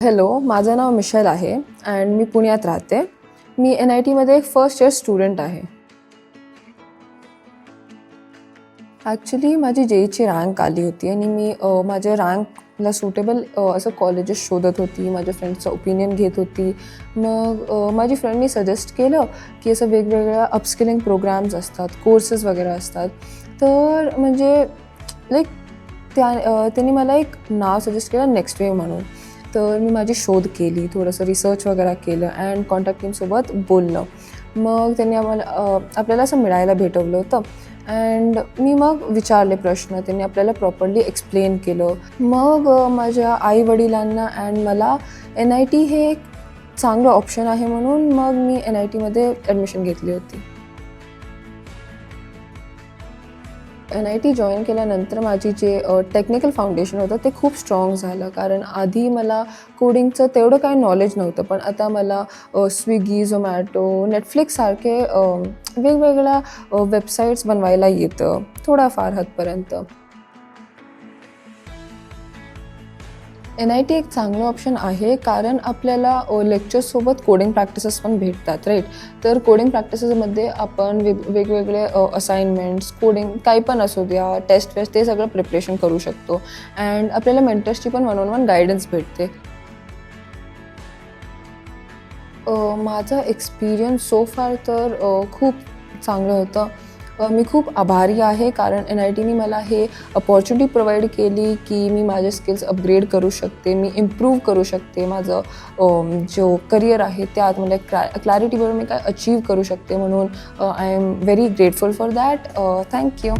Hello, माझं नाव Michel आहे and मी पुण्यात राहते. मी NITमध्ये एक फर्स्ट इयर स्टुडंट आहे. ॲक्च्युली माझी JEEची रँक आली होती आणि मी माझ्या रँकला सुटेबल असं कॉलेजेस शोधत होती. माझ्या फ्रेंड्सचं ओपिनियन घेत होती. मग माझी फ्रेंडनी सजेस्ट केलं की असं वेगवेगळ्या अपस्किलिंग प्रोग्राम्स असतात, कोर्सेस वगैरे असतात. तर म्हणजे लाईक त्यांनी मला एक नाव सजेस्ट केलं नेक्स्ट वेव्ह म्हणून. तर मी माझी शोध केली, थोडंसं रिसर्च वगैरे केलं अँड कॉन्टॅक्ट टीमसोबत बोललं. मग त्यांनी आपल्याला असं मिळायला भेटवलं होतं अँड मी मग विचारले प्रश्न. त्यांनी आपल्याला प्रॉपरली एक्सप्लेन केलं. मग माझ्या आई-वडिलांना अँड मला NIT हे एक चांगलं ऑप्शन आहे म्हणून मग मी NITमध्ये ॲडमिशन घेतली होती. NIT जॉईन केल्यानंतर माझी जे टेक्निकल फाउंडेशन होतं ते खूप स्ट्राँग झालं. कारण आधी मला कोडिंगचं तेवढं काही नॉलेज नव्हतं. पण आता मला स्विगी, झोमॅटो, नेटफ्लिक्ससारखे वेगवेगळ्या वेबसाईट्स बनवायला येतं थोडाफार हदपर्यंत. NIT एक चांगलं ऑप्शन आहे कारण आपल्याला लेक्चर्ससोबत कोडिंग प्रॅक्टिसेस पण भेटतात, राईट. तर कोडिंग प्रॅक्टिसेसमध्ये आपण वेगवेगळे असाइनमेंट्स, कोडिंग काही पण असू द्या, टेस्ट ते सगळं प्रिपरेशन करू शकतो अँड आपल्याला मेंटर्सची पण वन ऑन वन गायडन्स भेटते. माझा एक्सपिरियन्स सो फार तर खूप चांगलं होतं. मी खूप आभारी आहे कारण NITने मला हे अपॉर्च्युनिटी प्रोव्हाइड केली की मी माझे स्किल्स अपग्रेड करू शकते, मी इम्प्रूव्ह करू शकते. माझं जो करिअर आहे त्यात मला क्लॅरिटीबरोबर मी काय अचीव्ह करू शकते म्हणून I am very grateful for that. Thank you.